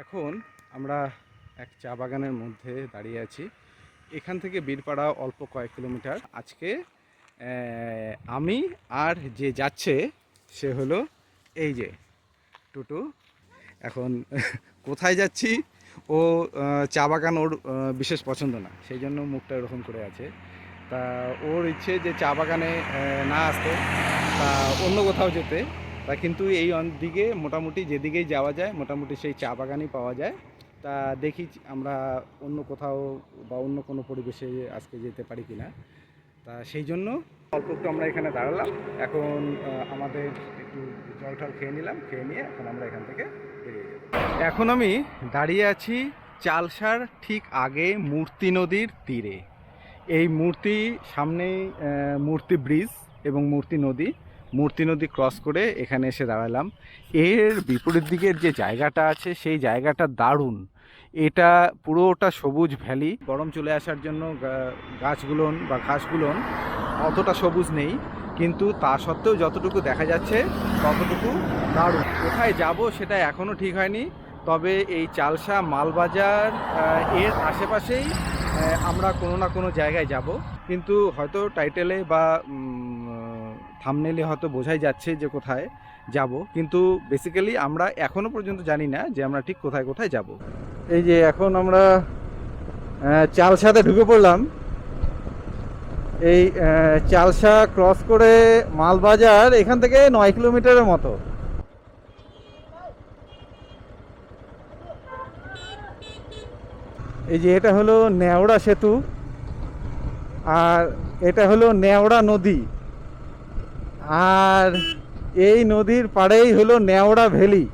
এখন আমরা এক চা বাগানের মধ্যে দাঁড়িয়ে আছি। এখান থেকে বীরপাড়া অল্প কয়েক কিলোমিটার। আজকে আমি আর যে যাচ্ছে সে হলো এই যে টুটু। এখন কোথায় যাচ্ছি, ও চা বাগান ওর বিশেষ পছন্দ না, সেই জন্য মুখটা এরকম করে আছে। তা ওর ইচ্ছে যে চা বাগানে না আসতে, তা অন্য কোথাও যেতে। তা কিন্তু এই দিকে মোটামুটি যেদিকেই যাওয়া যায় মোটামুটি সেই চা বাগানই পাওয়া যায়। তা দেখি আমরা অন্য কোথাও বা অন্য কোনো পরিবেশে আজকে যেতে পারি কি না। তা সেই জন্য অল্প একটু আমরা এখানে দাঁড়ালাম। এখন আমাদের একটু জল টল খেয়ে নিলাম, খেয়ে নিয়ে এখন আমরা এখান থেকে বেরিয়ে যাব। এখন আমি দাঁড়িয়ে আছি চালসার ঠিক আগে মূর্তি নদীর তীরে। এই মূর্তি সামনেই মূর্তি ব্রিজ এবং মূর্তি নদী ক্রস করে এখানে এসে দাঁড়ালাম। এর বিপরীত দিকের যে জায়গাটা আছে সেই জায়গাটা দারুণ। এটা পুরোটা সবুজ ভ্যালি। গরম চলে আসার জন্য গাছগুলোন বা ঘাসগুলোন অতটা সবুজ নেই, কিন্তু তা সত্ত্বেও যতটুকু দেখা যাচ্ছে ততটুকু দারুণ। কোথায় যাব সেটা এখনও ঠিক হয়নি, তবে এই চালসা মালবাজার এর আশেপাশেই আমরা কোনো না কোনো জায়গায় যাব। কিন্তু হয়তো টাইটেলে বা থাম্বনেইলে হয়তো বোঝাই যাচ্ছে যে কোথায় যাব, কিন্তু বেসিক্যালি আমরা এখনও পর্যন্ত জানি না যে আমরা ঠিক কোথায় কোথায় যাব। এই যে এখন আমরা চালসাতে ঢুকে পড়লাম। এই চালসা ক্রস করে মালবাজার এখান থেকে 9 কিলোমিটারের মতো। এই যে এটা হলো নেওড়া সেতু, আর এটা হলো নেওড়া নদী, আর এই নদীর পাড়েই হলো নেওড়া ভ্যালি।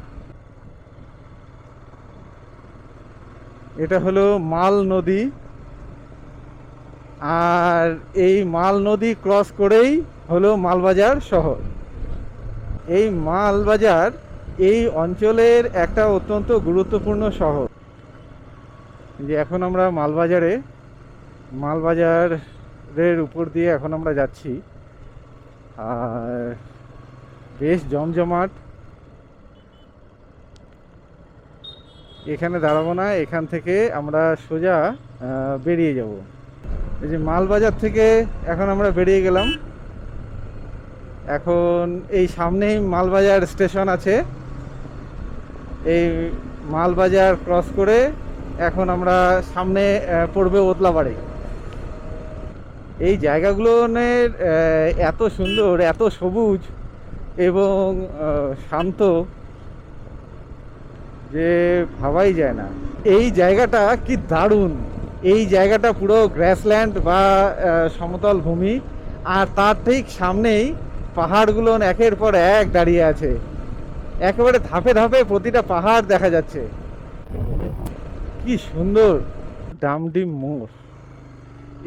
এটা হলো মাল নদী, আর এই মাল নদী ক্রস করেই হলো মালবাজার শহর। এই মালবাজার এই অঞ্চলের একটা অত্যন্ত গুরুত্বপূর্ণ শহর। যে এখন আমরা মালবাজারের উপর দিয়ে এখন আমরা যাচ্ছি, আর বেশ জমজমাট। এখানে দাঁড়াবো না, এখান থেকে আমরা সোজা বেরিয়ে যাব। এই যে মালবাজার থেকে এখন আমরা বেরিয়ে গেলাম। এখন এই সামনেই মালবাজার স্টেশন আছে। এই মালবাজার ক্রস করে এখন আমরা সামনে পড়বে ওদলাবাড়ি। এই জায়গাগুলোর এত সুন্দর, এত সবুজ এবং শান্ত যে ভাবাই যায় না। এই জায়গাটা কি দারুণ! এই জায়গাটা পুরো গ্রাসল্যান্ড বা সমতল ভূমি, আর তার ঠিক সামনেই পাহাড়গুলো একের পর এক দাঁড়িয়ে আছে। একেবারে ধাপে ধাপে প্রতিটা পাহাড় দেখা যাচ্ছে। কি সুন্দর! ডামডিম মোড়।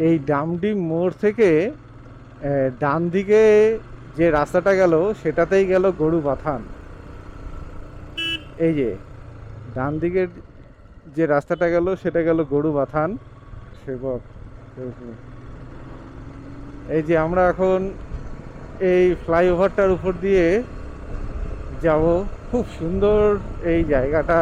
এই ডামডিম মোড় থেকে ডান দিকে যে রাস্তাটা গেল সেটাতেই গেল গরু বাথান। এই যে ডান দিকের যে রাস্তাটা গেল সেটা গেল গরু বাথান সেবক। এই যে আমরা এখন এই ফ্লাইওভারটার উপর দিয়ে যাব। খুব সুন্দর এই জায়গাটা।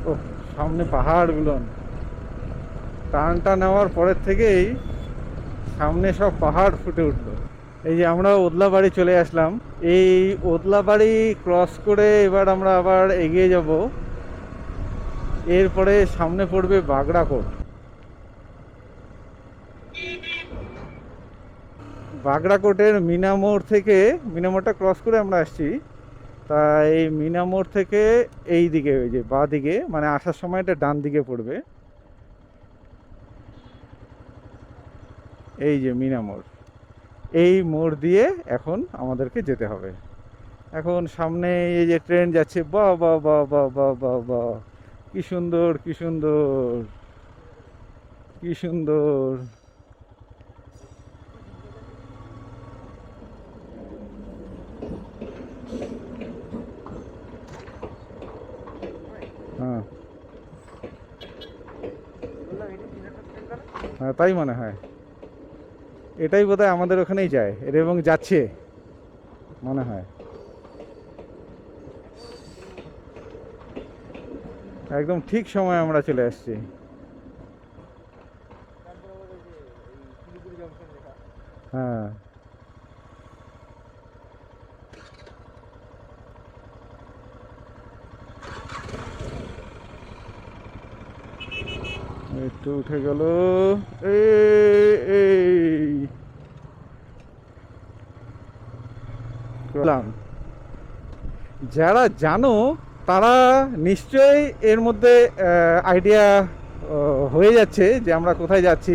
ও সামনে পাহাড়গুলো, টানটা নেওয়ার পরের থেকেই সামনে সব পাহাড় ফুটে উঠলো। এই যে আমরা ওদলাবাড়ি চলে আসলাম। এই ওদলাবাড়ি ক্রস করে এবার আমরা আবার এগিয়ে যাব। এরপরে সামনে পড়বে বাগড়াকোট। বাগড়াকোটের মিনামোড়টা ক্রস করে আমরা আসছি। তা এই মিনামোড় থেকে এই দিকে, ওই যে বাঁ দিকে, মানে আসার সময় এটা ডান দিকে পড়বে। এই যে মিনামোড়, এই মোড় দিয়ে এখন আমাদেরকে যেতে হবে। এখন সামনে এই যে ট্রেন যাচ্ছে। বাহ বাহ বাহ বাহ বাহ বাহ বাহ, কি সুন্দর, কি সুন্দর, কি সুন্দর! হ্যাঁ, হ্যাঁ তাই মনে হয়, এটাই বোধহয় আমাদের ওখানেই যায় এর এবং যাচ্ছে মনে হয়। একদম ঠিক সময় আমরা চলে আসছি। হ্যাঁ একটু উঠে গেল। এই করলাম, যারা জানো তারা নিশ্চয়ই এর মধ্যে আইডিয়া হয়ে যাচ্ছে যে আমরা কোথায় যাচ্ছি।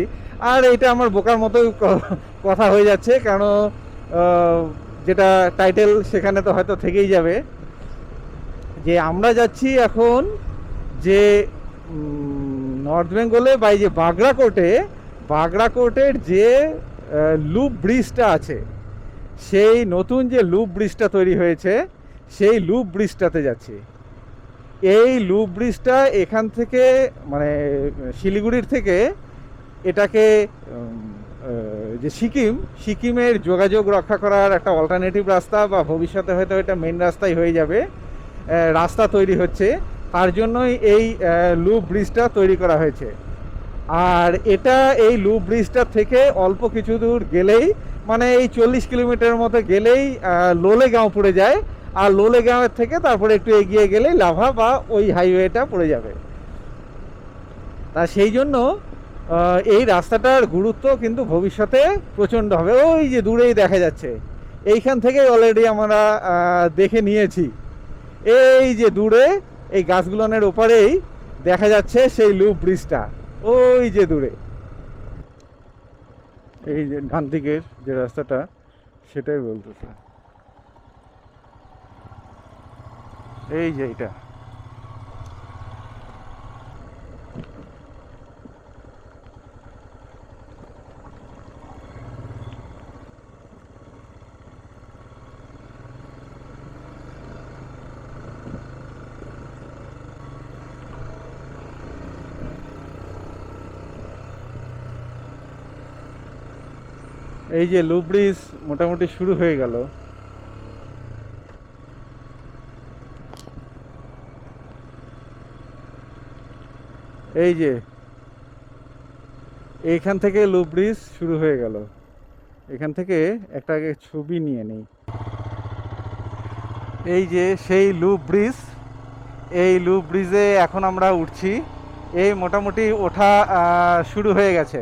আর এটা আমার বোকার মতোই কথা হয়ে যাচ্ছে, কারণ যেটা টাইটেল সেখানে তো হয়তো থেকেই যাবে যে আমরা যাচ্ছি এখন যে নর্থ বেঙ্গলে বা এই যে বাগড়াকোটের যে লুপ ব্রিজটা আছে, সেই নতুন যে লুপ ব্রিজটা তৈরি হয়েছে সেই লুপ ব্রিজটাতে যাচ্ছি। এই লুপ ব্রিজটা এখান থেকে মানে শিলিগুড়ির থেকে এটাকে যে সিকিমের যোগাযোগ রক্ষা করার একটা অল্টারনেটিভ রাস্তা, বা ভবিষ্যতে হয়তো এটা মেন রাস্তাই হয়ে যাবে, রাস্তা তৈরি হচ্ছে, তার জন্যই এই লুপ ব্রিজটা তৈরি করা হয়েছে। আর এটা এই লুপ ব্রিজটা থেকে অল্প কিছু দূর গেলেই, মানে এই 40 কিলোমিটার মতো গেলেই লোলেগাঁও পড়ে যায়। আর লোলেগাঁওয়ের থেকে তারপরে একটু এগিয়ে গেলেই লাভা বা ওই হাইওয়েটা পড়ে যাবে। তা সেই জন্য এই রাস্তাটার গুরুত্ব কিন্তু ভবিষ্যতে প্রচণ্ড হবে। ওই যে দূরেই দেখা যাচ্ছে, এইখান থেকেই অলরেডি আমরা দেখে নিয়েছি, এই যে দূরে এই গাছগুলোনের ওপারেই দেখা যাচ্ছে সেই লুপ ব্রিজটা, ওই যে দূরে এই যে ডান দিকের যে রাস্তাটা সেটাই বলতেছে, এই যে এটা। এই যে লুপ ব্রিজ মোটামুটি শুরু হয়ে গেল। এই যে এইখান থেকে লুপ ব্রিজ শুরু হয়ে গেল। এখান থেকে একটা আগে ছবি নিয়ে নেই। এই যে সেই লুপ ব্রিজ, এই লুপ ব্রিজে এখন আমরা উঠছি। এই মোটামুটি ওঠা শুরু হয়ে গেছে।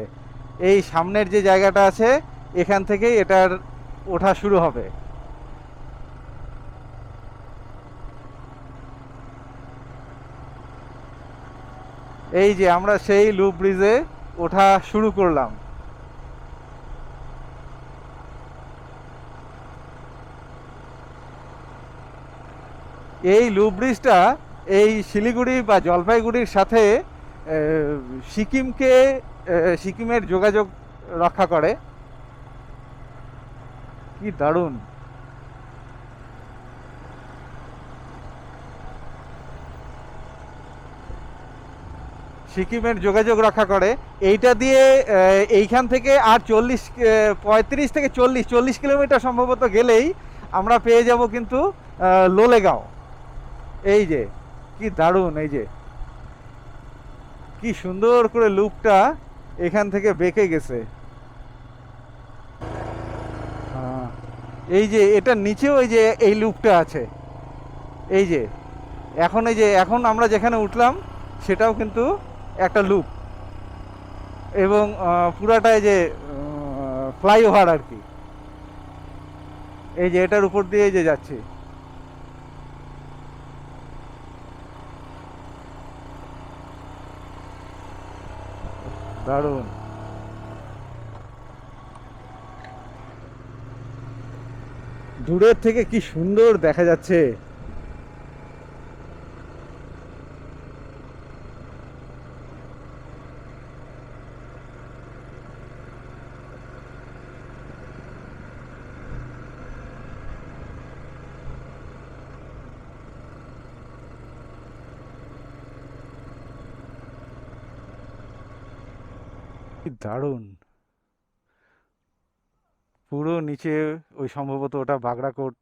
এই সামনের যে জায়গাটা আছে এখান থেকেই এটার ওঠা শুরু হবে। এই যে আমরা সেই লুপ ব্রিজে ওঠা শুরু করলাম। এই লুপ ব্রিজটা এই শিলিগুড়ি বা জলপাইগুড়ির সাথে সিকিমকে সিকিমের যোগাযোগ রক্ষা করে। কি দারুণ! সিকিমের যোগাযোগ রক্ষা করে এইটা দিয়ে। এইখান থেকে আর 35 থেকে 40 কিলোমিটার সম্ভবত গেলেই আমরা পেয়ে যাব কিন্তু লোলেগাঁও। এই যে কি দারুণ, এই যে কি সুন্দর করে লুপটা এখান থেকে বেঁকে গেছে। এই যে এটার নিচেও এই যে এই লুপটা আছে। এই যে এখন আমরা যেখানে উঠলাম সেটাও কিন্তু একটা লুপ, এবং পুরাটাই যে ফ্লাইওভার আর কি। এই যে এটার উপর দিয়ে যে যাচ্ছে, দারুণ। দূরের থেকে কি সুন্দর দেখা যাচ্ছে। কি দারুণ! পুরো নিচে ওই সম্ভবত ওটা বাগড়াকোট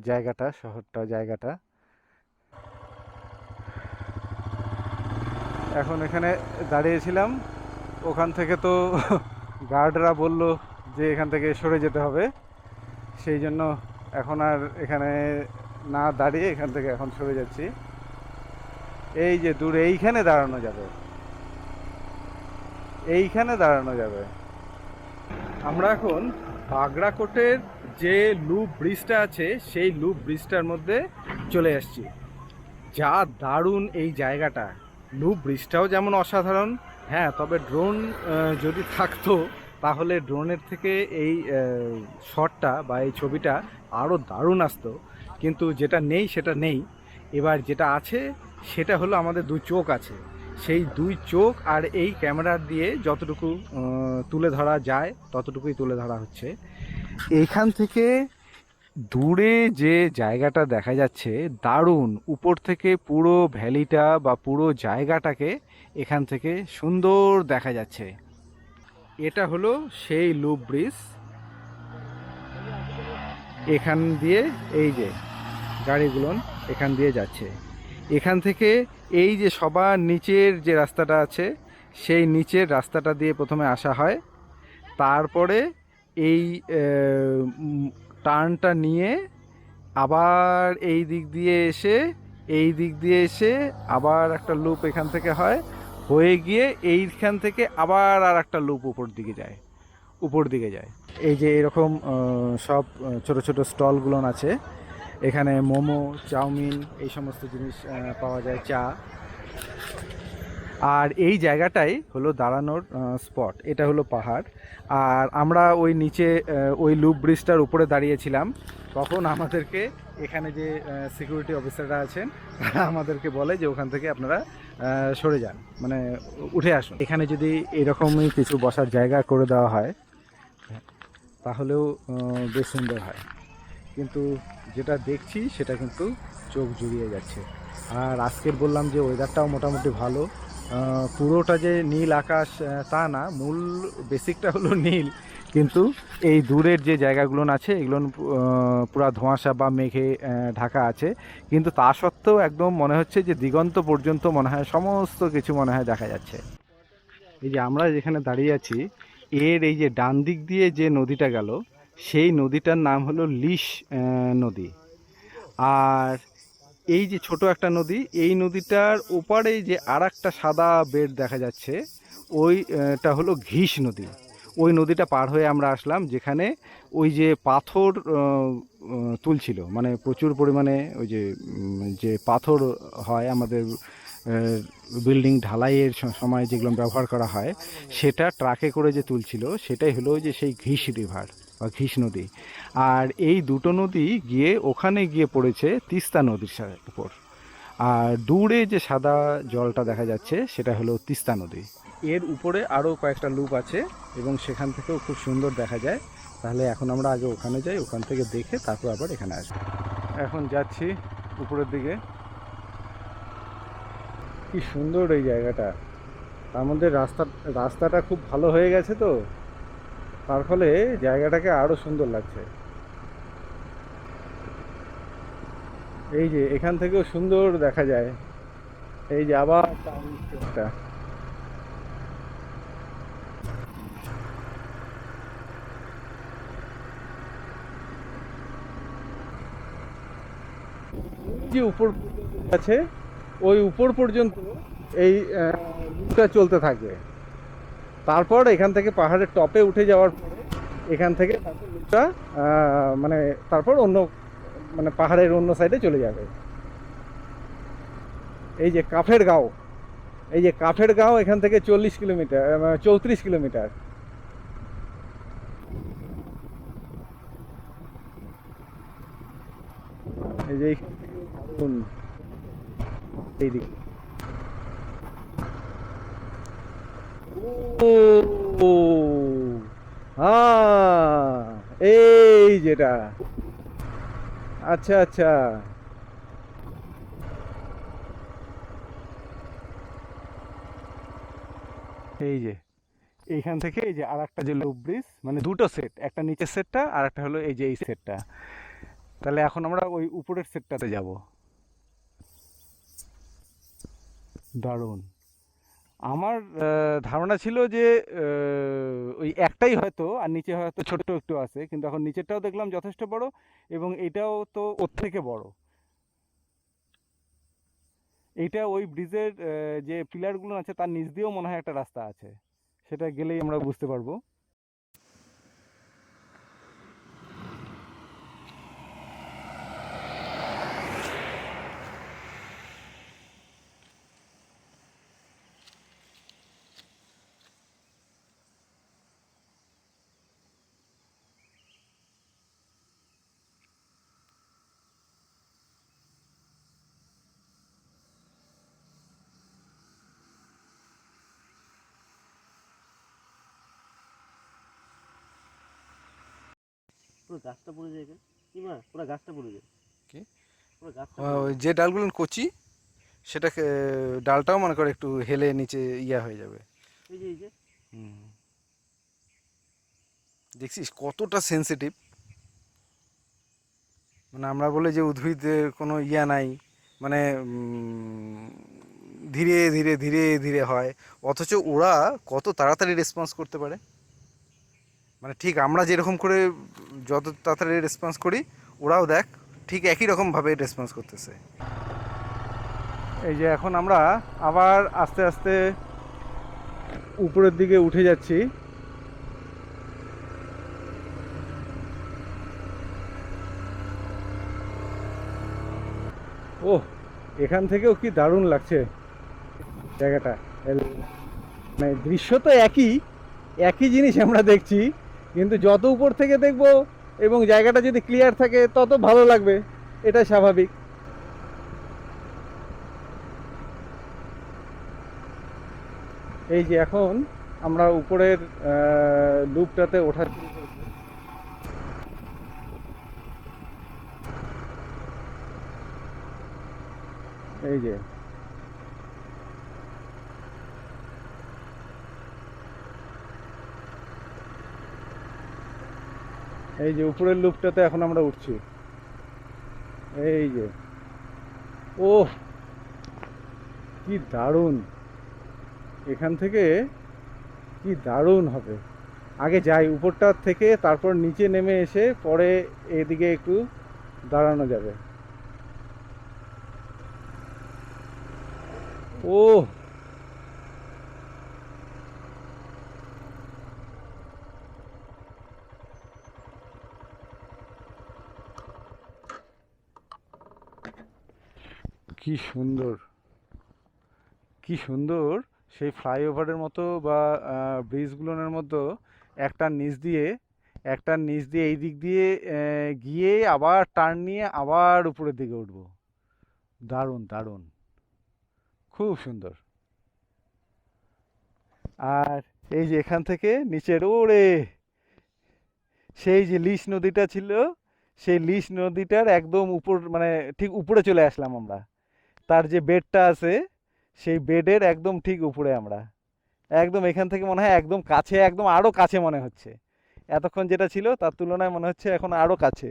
জায়গাটা, শহরটা, জায়গাটা। এখন এখানে দাঁড়িয়েছিলাম, ওখান থেকে তো গার্ডরা বলল যে এখান থেকে সরে যেতে হবে, সেই জন্য এখন আর এখানে না দাঁড়িয়ে এখান থেকে এখন সরে যাচ্ছি। এই যে দূরে এইখানে দাঁড়ানো যাবে, এইখানে দাঁড়ানো যাবে। আমরা এখন বাগড়াকোটের যে লুপ ব্রিজটা আছে সেই লুপ ব্রিজটার মধ্যে চলে আসছি। যা দারুণ এই জায়গাটা! লুপ ব্রিজটাও যেমন অসাধারণ, হ্যাঁ, তবে ড্রোন যদি থাকতো তাহলে ড্রোনের থেকে এই শটটা বা এই ছবিটা আরও দারুণ আসতো, কিন্তু যেটা নেই সেটা নেই। এবার যেটা আছে সেটা হলো আমাদের দুই চোখ আছে, সেই দুই চোখ আর এই ক্যামেরা দিয়ে যতটুকু তুলে ধরা যায় ততটুকুই তুলে ধরা হচ্ছে। এইখান থেকে দূরে যে জায়গাটা দেখা যাচ্ছে দারুণ, উপর থেকে পুরো ভ্যালিটা বা পুরো জায়গাটাকে এখান থেকে সুন্দর দেখা যাচ্ছে। এটা হলো সেই লুপ ব্রিজ। এখান দিয়ে এই যে গাড়িগুলো এখান দিয়ে যাচ্ছে, এখান থেকে এই যে সবার নিচের যে রাস্তাটা আছে সেই নিচের রাস্তাটা দিয়ে প্রথমে আসা হয়, তারপরে এই টার্নটা নিয়ে আবার এই দিক দিয়ে এসে, এই দিক দিয়ে এসে আবার একটা লুপ এখান থেকে হয়, হয়ে গিয়ে এইখান থেকে আবার আর একটা লুপ উপর দিকে যায়, উপর দিকে যায়। এই যে এরকম সব ছোট ছোট স্টলগুলো আছে, এখানে মোমো, চাউমিন, এই সমস্ত জিনিস পাওয়া যায়, চা। আর এই জায়গাটাই হলো দাঁড়ানোর স্পট, এটা হলো পাহাড়। আর আমরা ওই নিচে ওই লুপ ব্রিজটার উপরে দাঁড়িয়েছিলাম, তখন আমাদেরকে এখানে যে সিকিউরিটি অফিসাররা আছেন তারা আমাদেরকে বলে যে ওখান থেকে আপনারা সরে যান, মানে উঠে আসুন। এখানে যদি এরকমই কিছু বসার জায়গা করে দেওয়া হয় তাহলেও বেশ সুন্দর হয়, কিন্তু যেটা দেখছি সেটা কিন্তু চোখ জুড়িয়ে যাচ্ছে। আর আজকের বললাম যে ওয়েদারটাও মোটামুটি ভালো, পুরোটা যে নীল আকাশ তা না, মূল বেসিকটা হলো নীল, কিন্তু এই দূরের যে জায়গাগুলো আছে এগুলো পুরা ধোঁয়াশা বা মেঘে ঢাকা আছে, কিন্তু তা সত্ত্বেও একদম মনে হচ্ছে যে দিগন্ত পর্যন্ত মনে হয় সমস্ত কিছু মনে হয় দেখা যাচ্ছে। এই যে আমরা যেখানে দাঁড়িয়ে আছি এর এই যে ডান দিক দিয়ে যে নদীটা গেল সেই নদীটার নাম হলো লিশ নদী। আর এই যে ছোট একটা নদী, এই নদীটার ওপারে যে আর একটা সাদা বেড দেখা যাচ্ছে ওইটা হলো ঘিস নদী। ওই নদীটা পার হয়ে আমরা আসলাম যেখানে ওই যে পাথর তুলছিল, মানে প্রচুর পরিমাণে ওই যে যে পাথর হয় আমাদের বিল্ডিং ঢালাইয়ের সময় যেগুলো ব্যবহার করা হয় সেটা ট্রাকে করে যে তুলছিল, সেটাই হলো যে সেই ঘিস রিভার বা ঘিস নদী। আর এই দুটো নদী গিয়ে ওখানে গিয়ে পড়েছে তিস্তা নদীর উপর। আর দূরে যে সাদা জলটা দেখা যাচ্ছে সেটা হলো তিস্তা নদী। এর উপরে আরও কয়েকটা লুপ আছে এবং সেখান থেকেও খুব সুন্দর দেখা যায়। তাহলে এখন আমরা আগে ওখানে যাই, ওখান থেকে দেখে তারপর আবার এখানে আসবো। এখন যাচ্ছি উপরের দিকে। কি সুন্দর এই জায়গাটা, তার মধ্যে রাস্তাটা খুব ভালো হয়ে গেছে, তো তার ফলে জায়গাটাকে আরও সুন্দর লাগছে। এই যে এখান থেকেও সুন্দর দেখা যায়, এই যে আবার একটা যে উপর আছে ওই উপর পর্যন্ত এই লুপটা চলতে থাকবে, তারপর এখান থেকে পাহাড়ের টপে উঠে যাওয়ার পরে এখান থেকে তারপর লুপটা মানে তারপর অন্য মানে পাহাড়ের অন্য সাইডে চলে যাবে। এই যে কাফের গাঁও, এই যে কাফের গাঁও এখান থেকে 40 কিলোমিটার 34 কিলোমিটার। এই যে এইদিকে ও হ্যাঁ, এই যেটা, আচ্ছা আচ্ছা, এই যে এইখান থেকে এই যে আর একটা যে লুপ ব্রিজ, মানে দুটো সেট, একটা নিচের সেটটা আর একটা হলো এই যে এই সেটটা। তাহলে এখন আমরা ওই উপরের সেটটাতে যাব। দারুণ। আমার ধারণা ছিল যে ওই একটাই হয়তো, আর নিচে হয়তো ছোট্ট একটু আছে, কিন্তু এখন নিচেরটাও দেখলাম যথেষ্ট বড়, এবং এটাও তো ওর থেকে বড়। এইটা ওই ব্রিজের যে পিলারগুলো আছে তার নিচ দিয়েও মনে হয় একটা রাস্তা আছে, সেটা গেলেই আমরা বুঝতে পারবো। পুরো গাছটা পড়ে যায় কেন? কি মা, পুরো গাছটা পড়ে যায়। কি? পুরো গাছটা ওই যে ডালগুলো কচি, সেটাকে ডালটাও মনে করে একটু হেলে নিচে ইয়া হয়ে যাবে। এই যে হুম, দেখছিস কতটা সেনসিটিভ। মানে আমরা বলে যে উদ্ভিদের কোনো ইয়া নাই, মানে ধীরে ধীরে ধীরে ধীরে হয়, অথচ ওরা কত তাড়াতাড়ি রেসপন্স করতে পারে। মানে ঠিক আমরা যেরকম করে যত তাড়াতাড়ি রেসপন্স করি, ওরাও দেখ ঠিক একই রকমভাবে রেসপন্স করতেছে। এই যে এখন আমরা আবার আস্তে আস্তে উপরের দিকে উঠে যাচ্ছি। ওহ, এখান থেকেও কি দারুণ লাগছে জায়গাটা। মানে দৃশ্য তো একই, একই জিনিস আমরা দেখছি, কিন্তু যত উপর থেকে দেখব এবং জায়গাটা যদি ক্লিয়ার থাকে তত ভালো লাগবে, এটা স্বাভাবিক। এই যে এখন আমরা উপরের লুপটাতে ওঠা শুরু করছি। এই যে এই যে উপরের লুপটাতে এখন আমরা উঠছি। এই যে, ওহ কি দারুণ, এখান থেকে কি দারুণ হবে। আগে যাই উপরটার থেকে, তারপর নিচে নেমে এসে পরে এদিকে একটু দাঁড়ানো যাবে। ওহ, কি সুন্দর, কি সুন্দর। সেই ফ্লাইওভারের মতো বা ব্রিজগুলোর মতো একটার নিচ দিয়ে এই দিক দিয়ে গিয়ে আবার টার্ন নিয়ে আবার উপরের দিকে উঠবো। দারুণ দারুণ, খুব সুন্দর। আর এই যে এখান থেকে নিচের ওরে সেই যে লিস নদীটা ছিল, সেই লিস নদীটার একদম উপর, মানে ঠিক উপরে চলে আসলাম আমরা। তার যে বেডটা আছে সেই বেডের একদম ঠিক উপরে আমরা, একদম এখান থেকে মনে হয় একদম কাছে, একদম আরো কাছে মনে হচ্ছে। এতক্ষণ যেটা ছিল তার তুলনায় মনে হচ্ছে এখন আরো কাছে।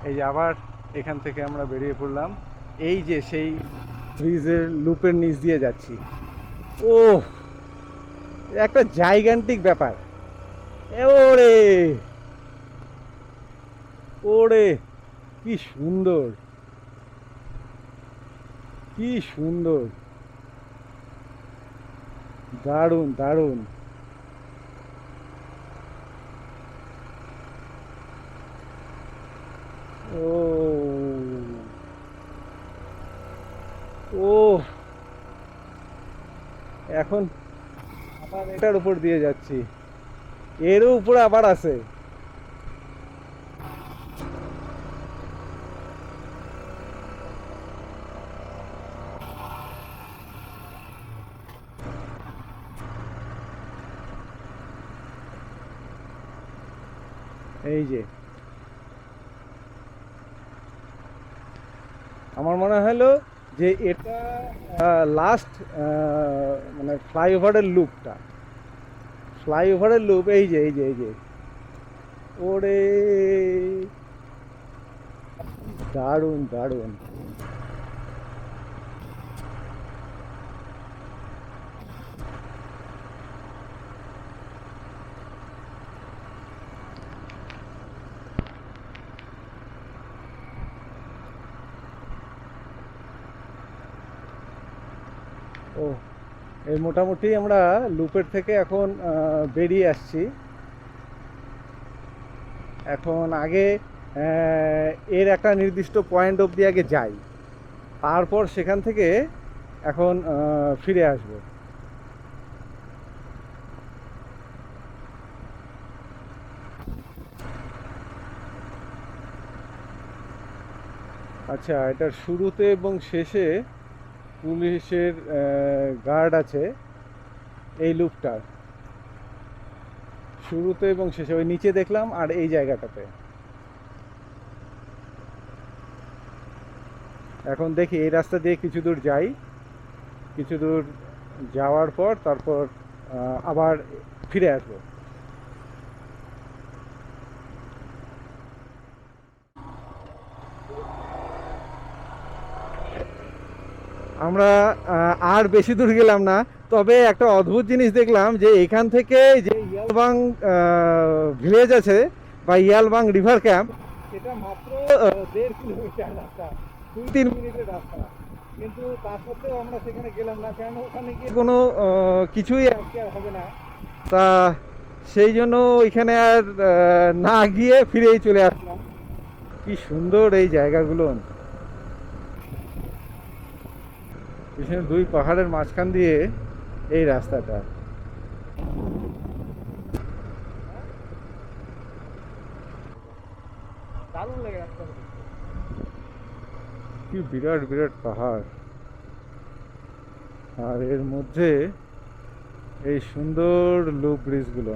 এই যে আবার এখান থেকে আমরা বেরিয়ে পড়লাম, এই যে সেই ব্রিজের লুপের নিচ দিয়ে যাচ্ছি। ও একটা জাইগান্টিক ব্যাপার। ওরে ওরে, কি সুন্দর, কি সুন্দর, দারুণ দারুণ। ও ও, এখন আবার এটার উপর দিয়ে যাচ্ছি, এরও উপরে আবার আছে। এই যে আমার মনে হলো যে এটা লাস্ট মানে ফ্লাইওভারের লুপটা, ফ্লাইওভারের লুপ। এই যে এই যে এই যে, ওরে দারুণ দারুণ। ও, এই মোটামুটি আমরা লুপের থেকে এখন বেরিয়ে আসছি। এখন আগে এর একটা নির্দিষ্ট পয়েন্ট অবধি আগে যাই, তারপর সেখান থেকে এখন ফিরে আসবো। আচ্ছা, এটার শুরুতে এবং শেষে পুলিশের গার্ড আছে। এই লুপটার শুরুতে এবং শেষে ওই নিচে দেখলাম, আর এই জায়গাটাতে। এখন দেখি এই রাস্তা দিয়ে কিছু দূর যাই, কিছু দূর যাওয়ার পর তারপর আবার ফিরে আসবো। আমরা আর বেশি দূর গেলাম না, তবে একটা অদ্ভুত জিনিস দেখলাম যে এখান থেকে যে ইয়ালবাং ভিলেজ আছে বা ইয়ালবাং রিভার ক্যাম্প, সেটা মাত্র 1.5 কিলোমিটার রাস্তা, 2-3 মিনিটের রাস্তা। কিন্তু তা সত্ত্বেও আমরা সেখানে গেলাম না, কেন ওখানে গিয়ে কোনো কিছুই আজকে আর হবে না। তা সেই জন্য ওইখানে আর না গিয়ে ফিরেই চলে আসলাম। কি সুন্দর এই জায়গাগুলো, পিছনে দুই পাহাড়ের মাঝখান দিয়ে এই রাস্তাটা। দারুণ লাগে রাস্তাটা, কি বিরাট বিরাট পাহাড়, আর এর মধ্যে এই সুন্দর লুপ ব্রিজগুলো।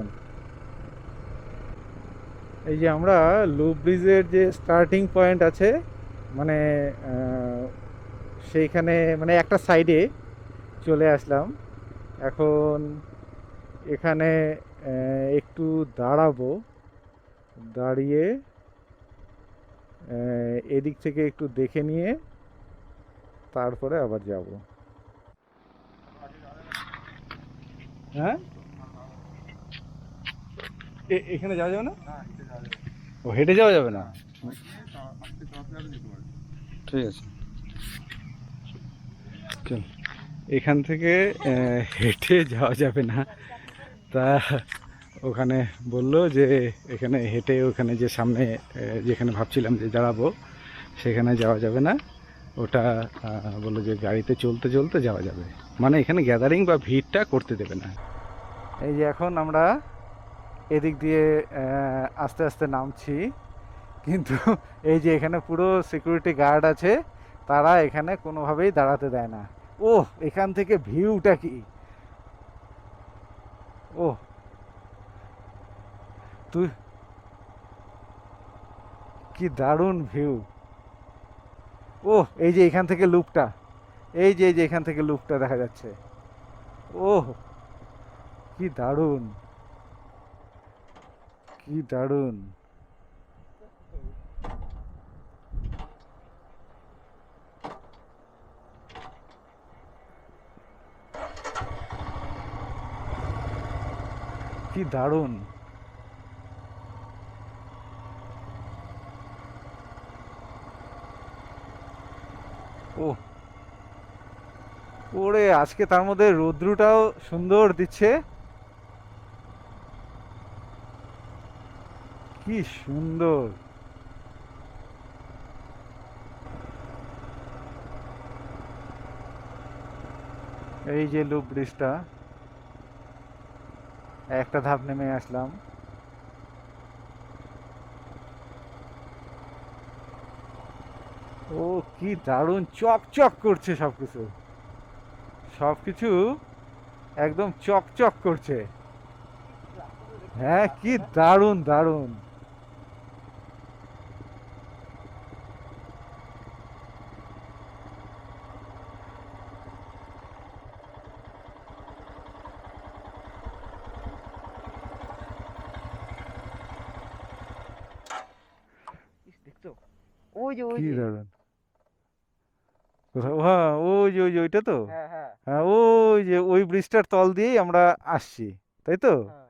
এই যে আমরা লুপ ব্রিজের যে স্টার্টিং পয়েন্ট আছে, মানে সেইখানে মানে একটা সাইডে চলে আসলাম। এখন এখানে একটু দাঁড়াবো, দাঁড়িয়ে এদিক থেকে একটু দেখে নিয়ে তারপরে আবার যাব। হ্যাঁ, এখানে যাওয়া যাবে না? ও, হেঁটে যাওয়া যাবে না? ঠিক আছে, চল। এখান থেকে হেঁটে যাওয়া যাবে না, তা ওখানে বললো যে এখানে হেঁটে ওখানে যে সামনে যেখানে ভাবছিলাম যে দাঁড়াবো সেখানে যাওয়া যাবে না, ওটা বললো যে গাড়িতে চলতে চলতে যাওয়া যাবে, মানে এখানে গ্যাদারিং বা ভিড়টা করতে দেবে না। এই যে এখন আমরা এদিক দিয়ে আস্তে আস্তে নামছি, কিন্তু এই যে এখানে পুরো সিকিউরিটি গার্ড আছে, তারা এখানে কোনোভাবেই দাঁড়াতে দেয় না। ও, এখান থেকে ভিউটা কি! ও, তুই, কি দারুণ ভিউ! ও, এই যে এখান থেকে লুপটা, এই যে এখান থেকে লুপটা দেখা যাচ্ছে। ও, কি দারুণ, কি দারুণ! কি দারুণ! ও ওরে, আজকে তার মধ্যে রৌদ্রটাও সুন্দর দিচ্ছে। কি সুন্দর! এই যে লুপ ব্রিজটা, একটা ধাপ নেমে আসলাম। ও কি দারুণ চকচক করছে সবকিছু, সবকিছু একদম চকচক করছে। হ্যাঁ, কি দারুণ দারুণ! দেখছো? ওই যে ওই কি যে দারুণ! কোথাও? হ্যাঁ, ওই যে ওইটা তো। হ্যাঁ হ্যাঁ হ্যাঁ, ওই যে ওই ব্রিজটার তল দিয়েই আমরা আসছি, তাই তো? হ্যাঁ,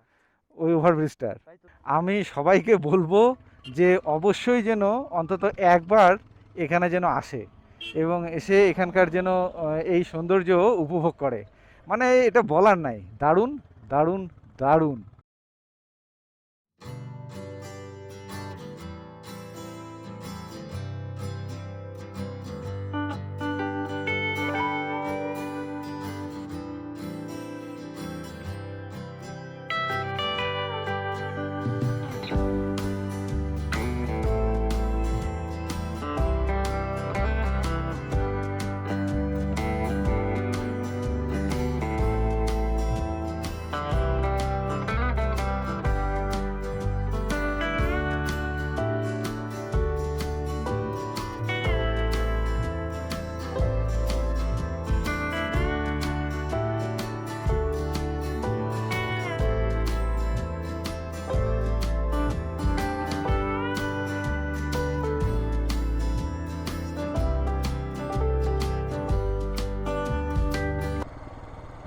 ওই ওভারব্রিজটার। তাই তো। আমি সবাইকে বলবো যে অবশ্যই যেন অন্তত একবার এখানে যেন আসে এবং এসে এখানকার যেন এই সৌন্দর্য উপভোগ করে। মানে এটা বলার নাই, দারুণ দারুণ দারুণ!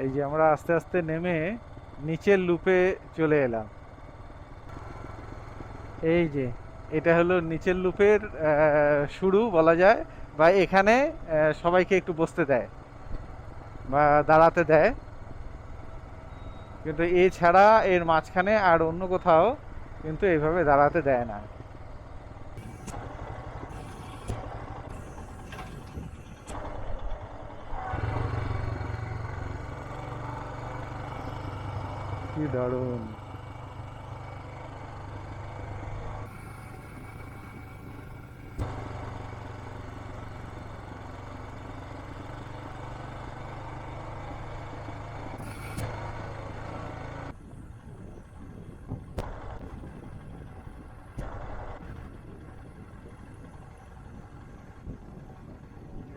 এই যে আমরা আস্তে আস্তে নেমে নিচের লুপে চলে এলাম। এই যে এটা হলো নিচের লুপের শুরু বলা যায়, বা এখানে সবাইকে একটু বসতে দেয় বা দাঁড়াতে দেয়, কিন্তু এছাড়া এর মাঝখানে আর অন্য কোথাও কিন্তু এইভাবে দাঁড়াতে দেয় না। কি দারুণ!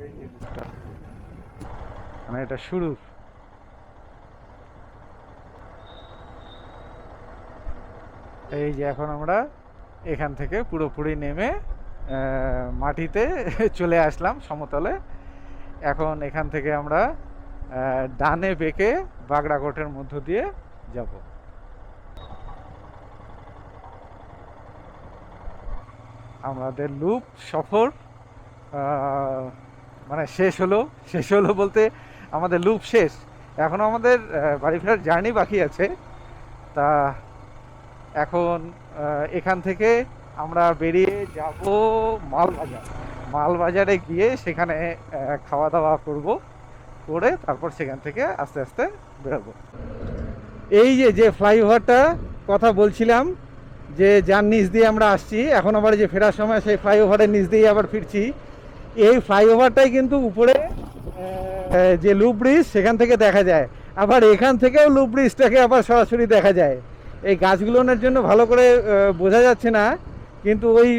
এই জিনিসটা, মানে এটা শুরু। এই যে এখন আমরা এখান থেকে পুরোপুরি নেমে মাটিতে চলে আসলাম, সমতলে। এখন এখান থেকে আমরা ডানে বেঁকে বাগড়াকোটের মধ্য দিয়ে যাব। আমাদের লুপ সফর মানে শেষ হলো বলতে আমাদের লুপ শেষ। এখনও আমাদের বাড়ি ফেরার জার্নি বাকি আছে। তা এখন এখান থেকে আমরা বেরিয়ে যাব মালবাজার। মালবাজারে গিয়ে সেখানে খাওয়া দাওয়া করে তারপর সেখান থেকে আস্তে আস্তে বেরোবো। এই যে যে ফ্লাইওভারটা কথা বলছিলাম, যে যার নিচ দিয়ে আমরা আসছি, এখন আবার যে ফেরার সময় সেই ফ্লাইওভারের নিচ দিয়ে আবার ফিরছি। এই ফ্লাইওভারটাই কিন্তু উপরে যে লুপ ব্রিজ সেখান থেকে দেখা যায়, আবার এখান থেকেও লুপ ব্রিজটাকে আবার সরাসরি দেখা যায়। এই গাছগুলোর জন্য ভালো করে বোঝা যাচ্ছে না, কিন্তু ওই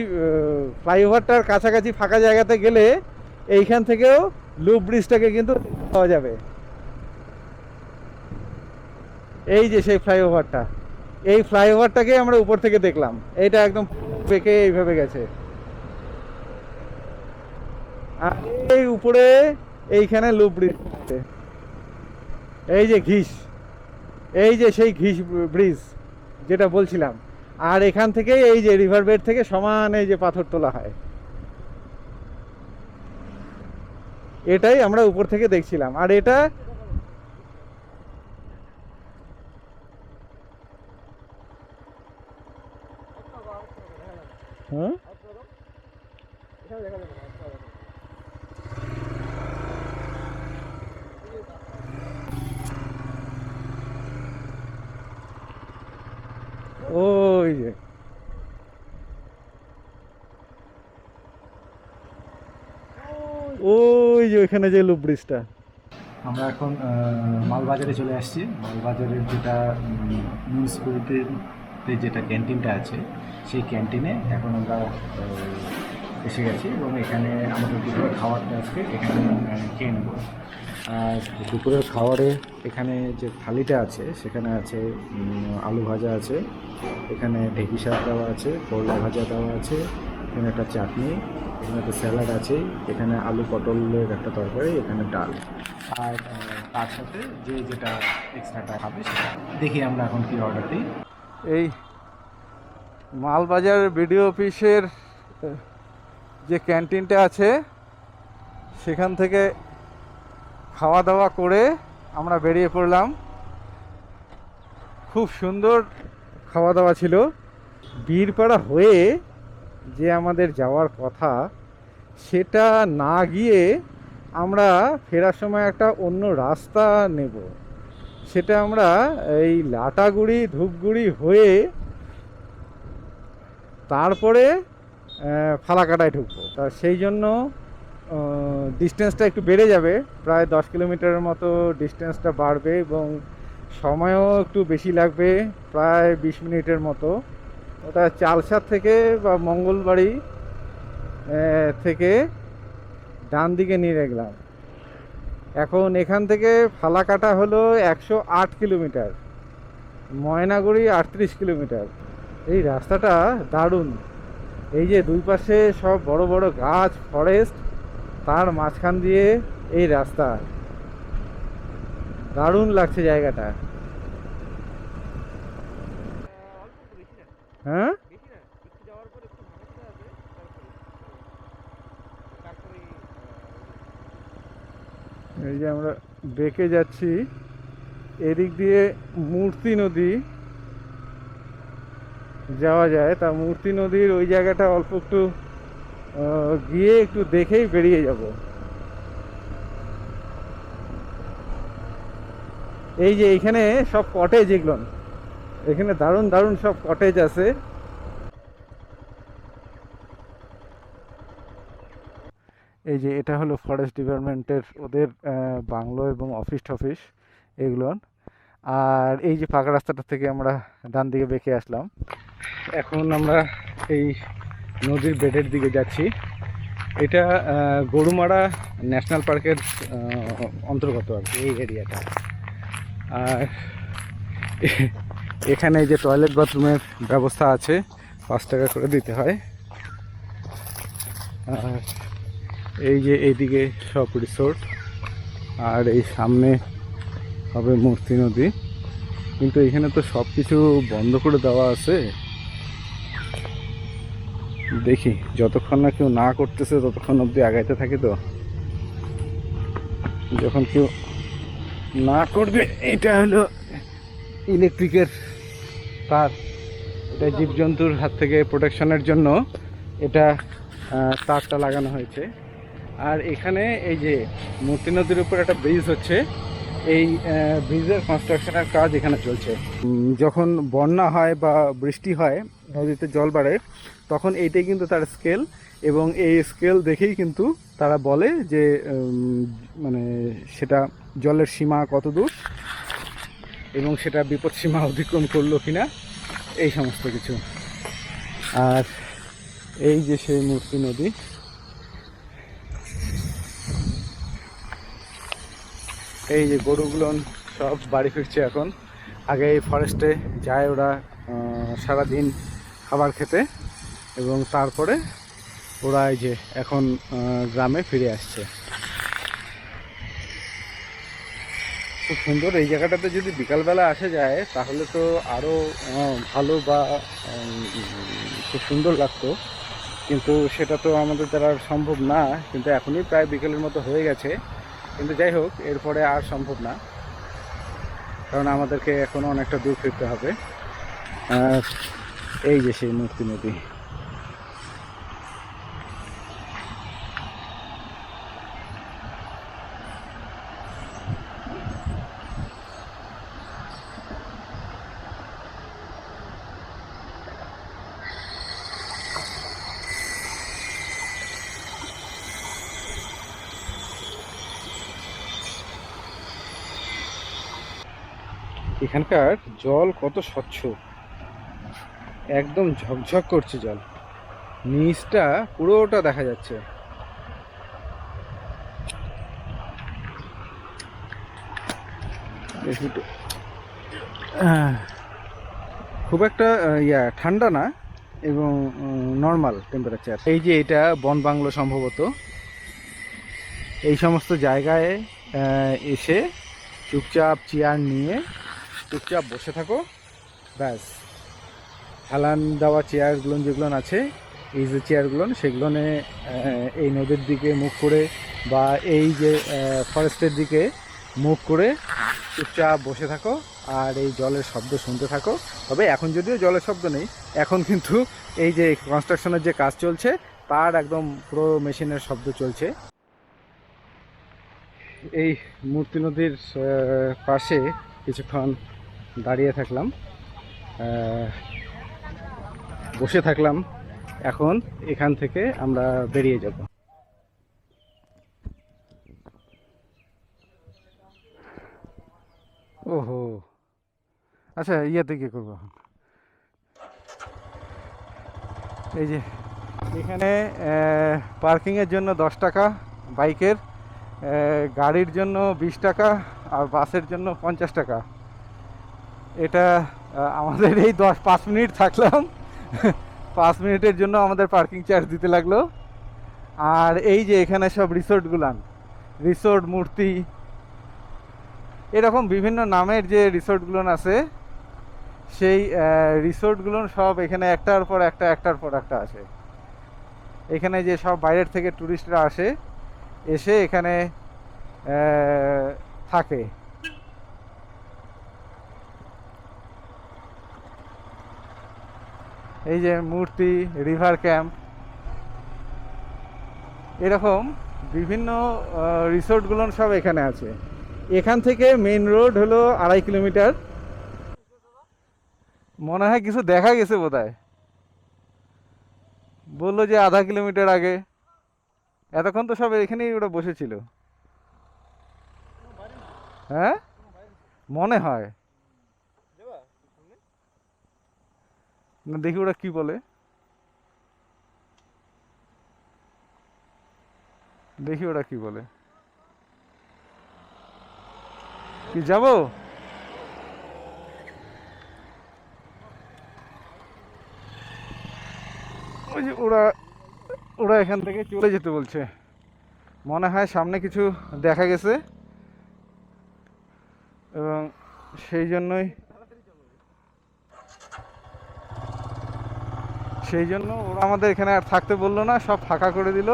ফ্লাইওভারটার কাছাকাছি ফাঁকা জায়গাতে গেলে এইখান থেকেও লুপ ব্রিজটাকে কিন্তু পাওয়া যাবে। এই যে সেই ফ্লাইওভারটা, এই ফ্লাইওভারটাকে আমরা উপর থেকে দেখলাম। এইটা একদম বেঁকে এইভাবে গেছে, আর এই উপরে এইখানে লুপ ব্রিজ। এই যে ঘিস, এই যে সেই ঘিস ব্রিজ, যেটা বলছিলাম। আর এখান থেকে এই যে রিভার বেড থেকে সমান এই যে পাথর তোলা হয়, এটাই আমরা উপর থেকে দেখছিলাম। আর এটা হ্যাঁ ওই যে ওই যে ওইখানে যে লুপ ব্রিজটা। আমরা এখন মালবাজারে চলে আসছি। মালবাজারের যেটা মিউনিসিপ্যালিটিতে যেটা ক্যান্টিনটা আছে, সেই ক্যান্টিনে এখন আমরা এসে গেছি এবং এখানে আমাদের দুপুরের খাবারটা আজকে এখানে খেয়ে নেব। আর দুপুরের খাবারে এখানে যে থালিটা আছে সেখানে আছে আলু ভাজা আছে, এখানে ঢেঁকি শাক দেওয়া আছে, করলা ভাজা দেওয়া আছে, এখানে একটা চাটনি, এখানে একটা স্যালাড আছে, এখানে আলু পটলের একটা তরকারি, এখানে ডাল। আর তার সাথে যে যেটা এক্সট্রাটা খাবে সেটা দেখি আমরা এখন কি অর্ডার দিই। এই মালবাজার বিডিও অফিসের যে ক্যান্টিনটা আছে সেখান থেকে খাওয়া দাওয়া করে আমরা বেরিয়ে পড়লাম। খুব সুন্দর খাওয়া দাওয়া ছিল। বীরপাড়া হয়ে যে আমাদের যাওয়ার কথা সেটা না গিয়ে আমরা ফেরার সময় একটা অন্য রাস্তা নেব। সেটা আমরা এই লাটাগুড়ি ধূপগুড়ি হয়ে তারপরে ফালাকাটায় ঢুকবো। তা সেই জন্য ডিস্টেন্সটা একটু বেড়ে যাবে, প্রায় 10 কিলোমিটারের মতো ডিস্টেন্সটা বাড়বে এবং সময়ও একটু বেশি লাগবে, প্রায় 20 মিনিটের মতো। ওটা চালসাদ থেকে বা মঙ্গলবাড়ি থেকে ডান দিকে নিয়ে গেলাম। এখন এখান থেকে ফালাকাটা হলো 108 কিলোমিটার, ময়নাগুড়ি 38 কিলোমিটার। এই রাস্তাটা দারুণ। এই যে দুই পাশে সব বড় বড় গাছ, ফরেস্ট, তার মাঝখান দিয়ে এই রাস্তা, দারুণ লাগছে জায়গাটা। হ্যাঁ এই যে আমরা বেঁকে যাচ্ছি, এদিক দিয়ে মূর্তি নদী যাওয়া যায়। তা মূর্তি নদীর ওই জায়গাটা অল্প একটু গিয়ে একটু দেখেই বেরিয়ে যাব। এই যে এইখানে সব কটেজ, এগুলো এখানে দারুণ দারুণ সব কটেজ আছে। এই যে এটা হলো ফরেস্ট ডিপার্টমেন্টের ওদের বাংলো এবং অফিস টফিস এগুলো। আর এই যে ফাঁকা রাস্তাটা থেকে আমরা ডান দিকে বেঁকে আসলাম। এখন আমরা এই নদীর বেডের দিকে যাচ্ছি। এটা গরুমারা ন্যাশনাল পার্কের অন্তর্গত আর কি এই এরিয়াটা। আর এখানে যে টয়লেট বাথরুমের ব্যবস্থা আছে, 5 টাকা করে দিতে হয়। আর এই যে এইদিকে সব রিসোর্ট, আর এই সামনে হবে মূর্তি নদী। কিন্তু এখানে তো সব কিছু বন্ধ করে দেওয়া আছে। দেখি যতক্ষণ না কেউ না করতেছে ততক্ষণ অবধি আগাইতে থাকে। তো যখন কেউ না করবে, এটা হলো ইলেকট্রিকের তার, এটা জীবজন্তুর হাত থেকে প্রোটেকশনের জন্য এটা তারটা লাগানো হয়েছে। আর এখানে এই যে মূর্তি নদীর উপর একটা ব্রিজ হচ্ছে, এই ব্রিজের কনস্ট্রাকশনের কাজ এখানে চলছে। যখন বন্যা হয় বা বৃষ্টি হয়, নদীতে জল বাড়ে, তখন এইটাই কিন্তু তার স্কেল, এবং এই স্কেল দেখেই কিন্তু তারা বলে যে মানে সেটা জলের সীমা কত দূর এবং সেটা বিপদ সীমা অতিক্রম করলো কিনা, এই সমস্ত কিছু। আর এই যে সেই মূর্তি নদী, এই যে গরুগুলো সব বাড়ি ফিরছে এখন। আগে এই ফরেস্টে যায় ওরা সারাদিন খাবার খেতে, এবং তারপরে ওরা এই যে এখন গ্রামে ফিরে আসছে। খুব সুন্দর। এই জায়গাটাতে যদি বিকালবেলা আসা যায় তাহলে তো আরও ভালো বা খুব সুন্দর লাগতো, কিন্তু সেটা তো আমাদের দ্বারা সম্ভব না। কিন্তু এখনই প্রায় বিকেলের মতো হয়ে গেছে, কিন্তু যাই হোক এরপরে আর সম্ভব না, কারণ আমাদেরকে এখনও অনেকটা দূর ফিরতে হবে। আর এই যে সেই মূর্তি নদী। এখানকার জল কত স্বচ্ছ, একদম ঝকঝক করছে জল, নিচটা পুরোটা দেখা যাচ্ছে। খুব একটা ঠান্ডা না, এবং নর্মাল টেম্পারেচার। এই যে এটা বন বাংলো সম্ভবত। এই সমস্ত জায়গায় এসে চুপচাপ চেয়ার নিয়ে চুপচাপ বসে থাকো, ব্যাস। হেলান দেওয়া চেয়ারগুলো যেগুলো আছে, এই যে চেয়ারগুলো সেগুলো এই নদীর দিকে মুখ করে বা এই যে ফরেস্টের দিকে মুখ করে চুপচাপ বসে থাকো আর এই জলের শব্দ শুনতে থাকো। তবে এখন যদিও জলের শব্দ নেই, এখন কিন্তু এই যে কনস্ট্রাকশনের যে কাজ চলছে তার একদম পুরো মেশিনের শব্দ চলছে। এই মূর্তি নদীর পাশে কিছুক্ষণ দাঁড়িয়ে থাকলাম, বসে থাকলাম। এখন এখান থেকে আমরা বেরিয়ে যাব। ওহো, আচ্ছা ইয়েতে কি করবো এখন? এই যে এখানে পার্কিংয়ের জন্য 10 টাকা, বাইকের গাড়ির জন্য 20 টাকা, আর বাসের জন্য 50 টাকা। এটা আমাদের এই 5 মিনিট থাকলাম 5 মিনিটের জন্য আমাদের পার্কিং চার্জ দিতে লাগলো। আর এই যে এখানে সব রিসোর্টগুলান, রিসোর্ট মূর্তি, এরকম বিভিন্ন নামের যে রিসোর্টগুলো আছে, সেই রিসোর্টগুলো সব এখানে একটার পর একটা আছে। এখানে যে সব বাইরের থেকে ট্যুরিস্টরা আসে, এসে এখানে থাকে। এই যে মূর্তি, রিভার ক্যাম্প, এরকম বিভিন্ন রিসোর্টগুলো সব এখানে আছে। এখান থেকে মেইন রোড হলো 2.5 কিলোমিটার। মনে হয় কিছু দেখা গেছে বোধহয়, বললো যে আধা কিলোমিটার আগে। এতক্ষণ তো সব এখানেই ওরা বসেছিল। হ্যাঁ, মনে হয়। না, দেখি ওরা কি বলে, দেখি ওরা কি বলে। কি যাবো? ওই যে ওরা ওরা এখান থেকে চলে যেতে বলছে। মনে হয় সামনে কিছু দেখা গেছে, এবং সেই জন্যই ওরা আমাদের এখানে আর থাকতে বললো না, সব ফাঁকা করে দিল।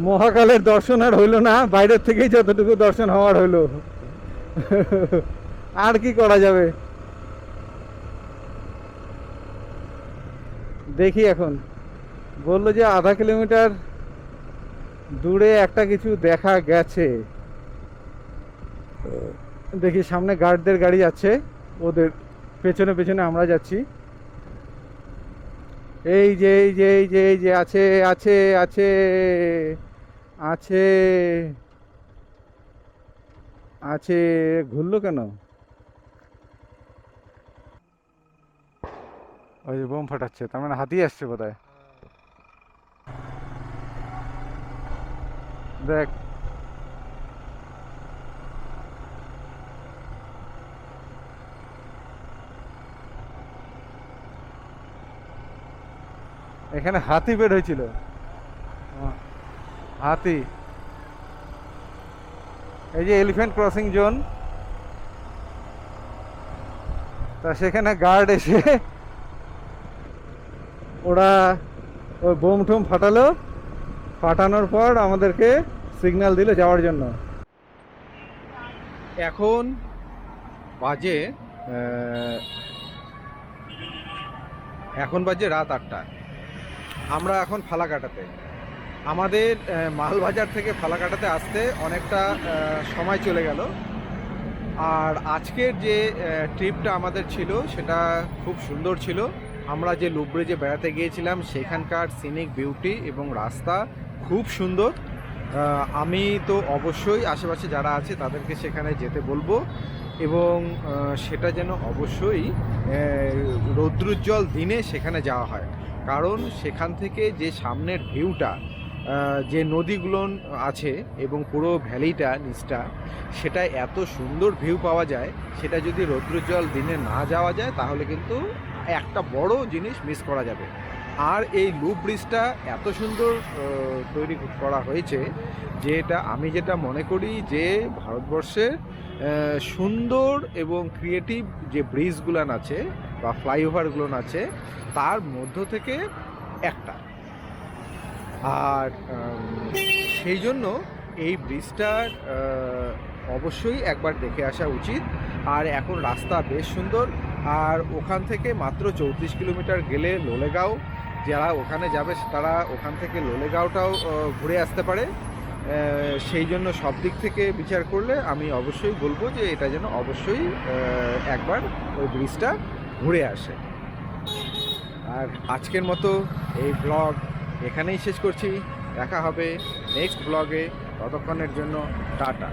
মহাকালের দর্শন আর হইলো না, বাইরের থেকেই যতটুকু দর্শন হওয়ার হইলো। আর কি করা যাবে, দেখি। এখন বললো যে আধা কিলোমিটার দূরে একটা কিছু দেখা গেছে। দেখি সামনে গার্ডদের গাড়ি যাচ্ছে, ওদের পেছনে পেছনে আমরা যাচ্ছি। এই যে আছে আছে আছে আছে আছে। ঘুরলো কেন? ওই যে বোম ফাটাচ্ছে, তার মানে হাতি আসছে বোধহয়। দেখ, এখানে হাতি বের হয়েছিল। হাতি এই যে এলিফ্যান্ট ক্রসিং জোন, তা সেখানে গার্ড এসে ওরা ওই বোম টোম ফাটালো, ফাটানোর পর আমাদেরকে সিগন্যাল দিল যাওয়ার জন্য। এখন বাজে রাত 8টা। আমরা এখন ফালাকাটাতে। আমাদের মালবাজার থেকে ফালাকাটাতে আসতে অনেকটা সময় চলে গেল। আর আজকের যে ট্রিপটা আমাদের ছিল সেটা খুব সুন্দর ছিল। আমরা যে লুপ ব্রিজে বেড়াতে গিয়েছিলাম সেখানকার সিনিক বিউটি এবং রাস্তা খুব সুন্দর। আমি তো অবশ্যই আশেপাশে যারা আছে তাদেরকে সেখানে যেতে বলবো, এবং সেটা যেন অবশ্যই রৌদ্রোজ্জ্বল দিনে সেখানে যাওয়া হয়, কারণ সেখান থেকে যে সামনের ভিউটা, যে নদীগুলো আছে এবং পুরো ভ্যালিটা নিচটা, সেটা এত সুন্দর ভিউ পাওয়া যায়। সেটা যদি রৌদ্রোজ্জ্বল দিনে না যাওয়া যায় তাহলে কিন্তু একটা বড় জিনিস মিস করা যাবে। আর এই লুপ ব্রিজটা এত সুন্দর তৈরি করা হয়েছে যে আমি যেটা মনে করি যে ভারতবর্ষের সুন্দর এবং ক্রিয়েটিভ যে ব্রিজগুলো আছে বা ফ্লাইওভারগুলো আছে তার মধ্য থেকে একটা। আর সেই জন্য এই ব্রিজটার অবশ্যই একবার দেখে আসা উচিত। আর এখন রাস্তা বেশ সুন্দর। আর ওখান থেকে মাত্র 34 কিলোমিটার গেলে লোলেগাঁও, যারা ওখানে যাবে তারা ওখান থেকে লোলেগাঁওটাও ঘুরে আসতে পারে। সেই জন্য সব দিক থেকে বিচার করলে আমি অবশ্যই বলবো যে এটা যেন অবশ্যই একবার ওই ব্রিজটা ঘুরে আসে। আর আজকের মতো এই ব্লগ এখানেই শেষ করছি। দেখা হবে নেক্সট ব্লগে, ততক্ষণের জন্য টাটা।